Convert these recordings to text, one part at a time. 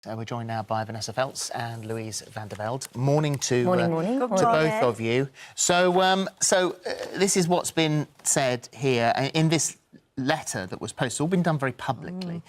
We're joined now by Vanessa Feltz and Louise Van Der Velde. Morning to Both of you. So, this is what's been said here in this letter that was posted. All been done very publicly.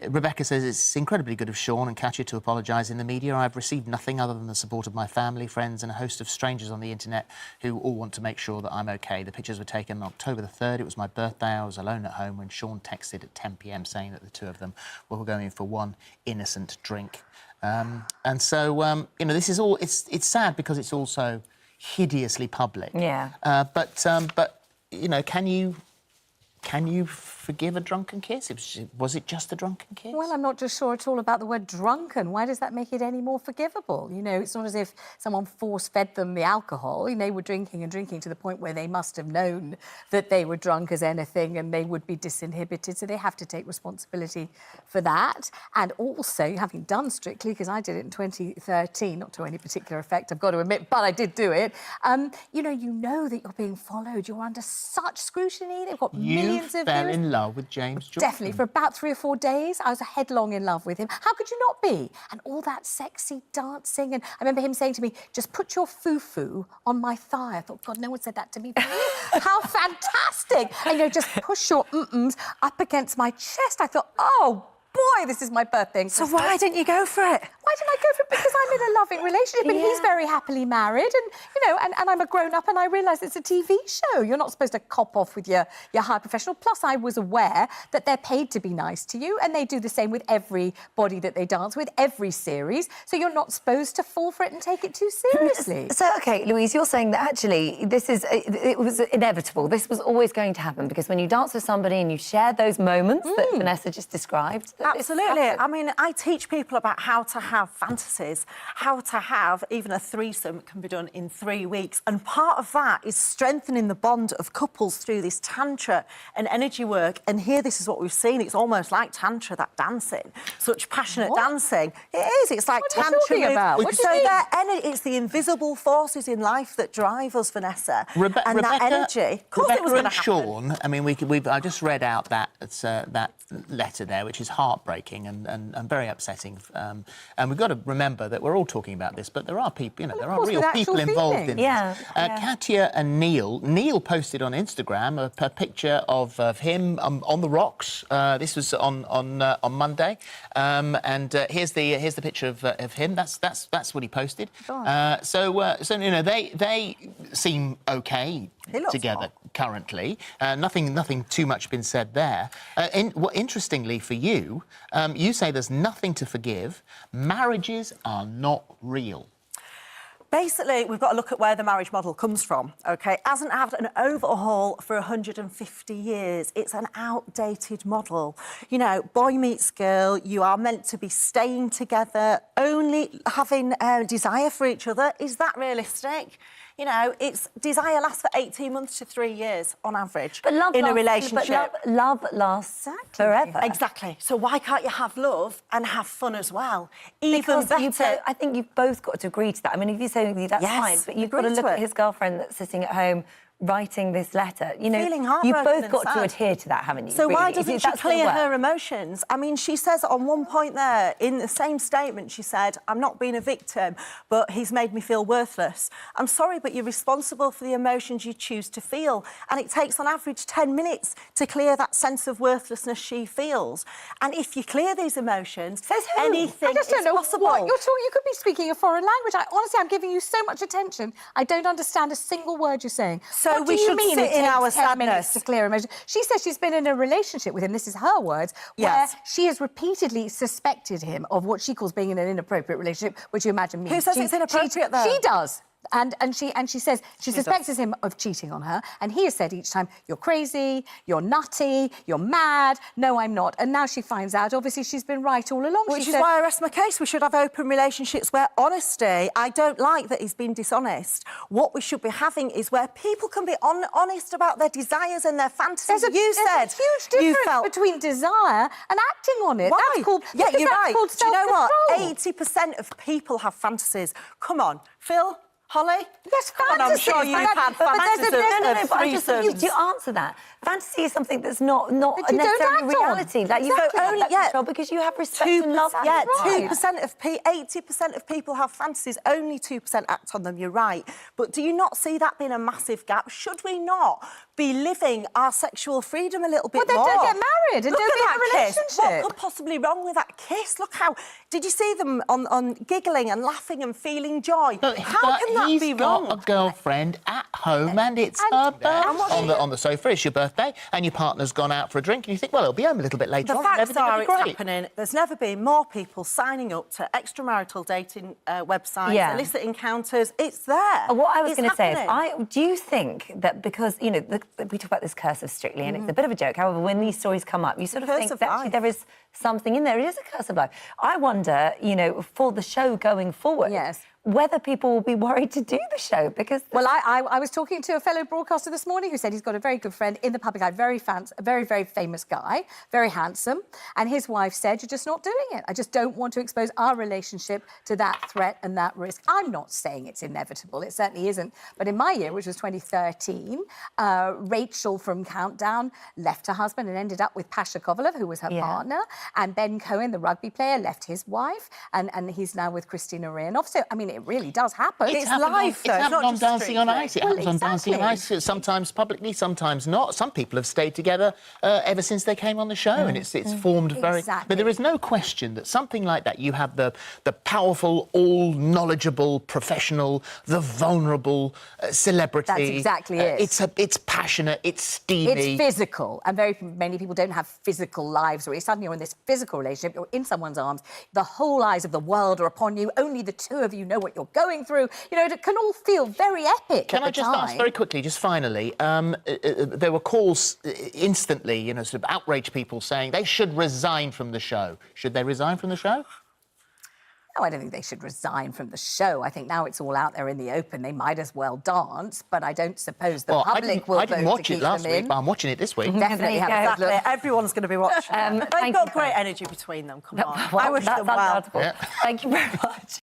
Rebecca says it's incredibly good of Seann and Katya to apologise in the media. I've received nothing other than the support of my family, friends and a host of strangers on the internet who all want to make sure that I'm OK. The pictures were taken on October the 3rd. It was my birthday. I was alone at home when Seann texted at 10 p.m. saying that the two of them were going for one innocent drink. And so, you know, this is all... It's sad because it's also hideously public. Yeah. But you know, can you forgive a drunken kiss? Was it just a drunken kiss? Well, I'm not just sure at all about the word drunken. Why does that make it any more forgivable? You know, it's not as if someone force-fed them the alcohol. You know, they were drinking and drinking to the point where they must have known that they were drunk as anything and they would be disinhibited, so they have to take responsibility for that. And also, having done Strictly, because I did it in 2013, not to any particular effect, I've got to admit, but I did do it, you know that you're being followed. You're under such scrutiny. They've got millions of fell viewers. in love with James Jordan. Definitely. For about 3 or 4 days, I was headlong in love with him. How could you not be? And all that sexy dancing. And I remember him saying to me, just put your foo-foo on my thigh. I thought, God, no one said that to me. How fantastic. And, you know, just push your mm-ms up against my chest. I thought, oh, boy, this is my birthday. So why didn't you go for it? Why didn't I go for it? Because I'm in a loving relationship and he's very happily married and, you know, and I'm a grown-up and I realise it's a TV show. You're not supposed to cop off with your high professional. Plus, I was aware that they're paid to be nice to you and they do the same with everybody that they dance with, every series. So you're not supposed to fall for it and take it too seriously. So, OK, Louise, you're saying that actually it was inevitable. This was always going to happen because when you dance with somebody and you share those moments that Vanessa just described... Absolutely. I mean, I teach people about how to have fantasies, how to have even a threesome can be done in 3 weeks. And part of that is strengthening the bond of couples through this tantra and energy work. And here, this is what we've seen. It's almost like tantra, that dancing. Such passionate dancing. It is. It's like tantra. What are you talking about? What do you mean? It's the invisible forces in life that drive us, Vanessa. Rebecca, that energy. Of course it was going to happen. Seann, I mean, I just read out that letter there, which is heartbreaking and very upsetting. And we've got to remember that we're all talking about this, but there are people, you know, there are real people involved in this. Katya and Neil posted on Instagram a picture of him on the rocks. This was on Monday, and here's the picture of him. That's what he posted. So you know, they seem okay together currently. Nothing too much been said there. Interestingly for you, you say there's nothing to forgive. Marriages are not real. Basically, we've got to look at where the marriage model comes from, OK? It hasn't had an overhaul for 150 years. It's an outdated model. You know, boy meets girl, you are meant to be staying together, only having desire for each other. Is that realistic? You know, desire lasts for 18 months to 3 years on average in a relationship. But love lasts forever. Exactly. So why can't you have love and have fun as well? Because I think you've both got to agree to that. I mean, if you say that's fine, but you've got to look at his girlfriend that's sitting at home writing this letter. You know, you've both got to adhere to that, haven't you? So why doesn't she clear her emotions? I mean, she says on one point there, in the same statement, she said, I'm not being a victim, but he's made me feel worthless. I'm sorry, but you're responsible for the emotions you choose to feel. And it takes on average 10 minutes to clear that sense of worthlessness she feels. And if you clear these emotions, anything is possible. What you're talking, you could be speaking a foreign language. Honestly, I'm giving you so much attention. I don't understand a single word you're saying. So what do you mean sit in our 10 minutes to clear emotion? She says she's been in a relationship with him, this is her words, where she has repeatedly suspected him of what she calls being in an inappropriate relationship, which you imagine means... Who says it's inappropriate, though? She does. And she says she suspects him of cheating on her, and he has said each time, you're crazy, you're nutty, you're mad, no, I'm not. And now she finds out, obviously, she's been right all along. Which is why I rest my case. We should have open relationships where honesty, I don't like that he's been dishonest. What we should be having is where people can be honest about their desires and their fantasies. There's a huge difference between desire and acting on it. Why? That's called, yeah, you're right. Called do you know what? 80% of people have fantasies. Come on, Phil. Holly? Yes, Come on, I'm sure you've had fantasies of threesomes. You answer that. Fantasy is something that's not you don't necessarily act on. reality. Like you Exactly. don't only control because you have respect and love. Yeah, Right. 80% of people have fantasies. Only 2% act on them. You're right. But do you not see that being a massive gap? Should we not be living our sexual freedom a little bit more? Well, then don't get married and Look don't be in at a that kiss. relationship. What could possibly wrong with that kiss? Look how... Did you see them on giggling and laughing and feeling joy? How can that be wrong? He's got a girlfriend at home and it's her birthday. On the sofa, it's your birthday, and your partner's gone out for a drink, and you think, well, it'll be home a little bit later The on. facts Everything will are be it's great. happening. There's never been more people signing up to extramarital dating websites, illicit encounters. It's there. What I was going to say is, happening. do you think that because, we talk about this curse of Strictly, and it's a bit of a joke, however, when these stories come up, you sort of think that actually there is something in there. It is a curse of life. I wonder, for the show going forward, whether people will be worried to do the show because... Well, I was talking to a fellow broadcaster this morning who said he's got a very good friend in the public eye, a very, very famous guy, very handsome, and his wife said, you're just not doing it. I just don't want to expose our relationship to that threat and that risk. I'm not saying it's inevitable. It certainly isn't. But in my year, which was 2013, Rachel from Countdown left her husband and ended up with Pasha Kovalov, who was her partner, and Ben Cohen, the rugby player, left his wife, and he's now with Christina Rianov. So, I mean, it really does happen. It's life, though. It's happened on Dancing on Ice. It happens on Dancing on Ice, sometimes publicly, sometimes not. Some people have stayed together ever since they came on the show, and it's formed very... But there is no question that something like that, you have the powerful, all-knowledgeable professional, the vulnerable celebrity. That's exactly it. It's passionate, it's steamy. It's physical, and very many people don't have physical lives, or suddenly you're in this physical relationship, you're in someone's arms, the whole eyes of the world are upon you, only the two of you know what you're going through. It can all feel very epic. Can I just ask very quickly, just finally, there were calls instantly, sort of outraged people saying they should resign from the show. Should they resign from the show? No, I don't think they should resign from the show. I think now it's all out there in the open. They might as well dance, but I don't suppose the public will vote to keep them in. I didn't watch it last week, but I'm watching it this week. Definitely have a look. Everyone's going to be watching. They've got great energy between them. Come on. I wish them well. Thank you very much.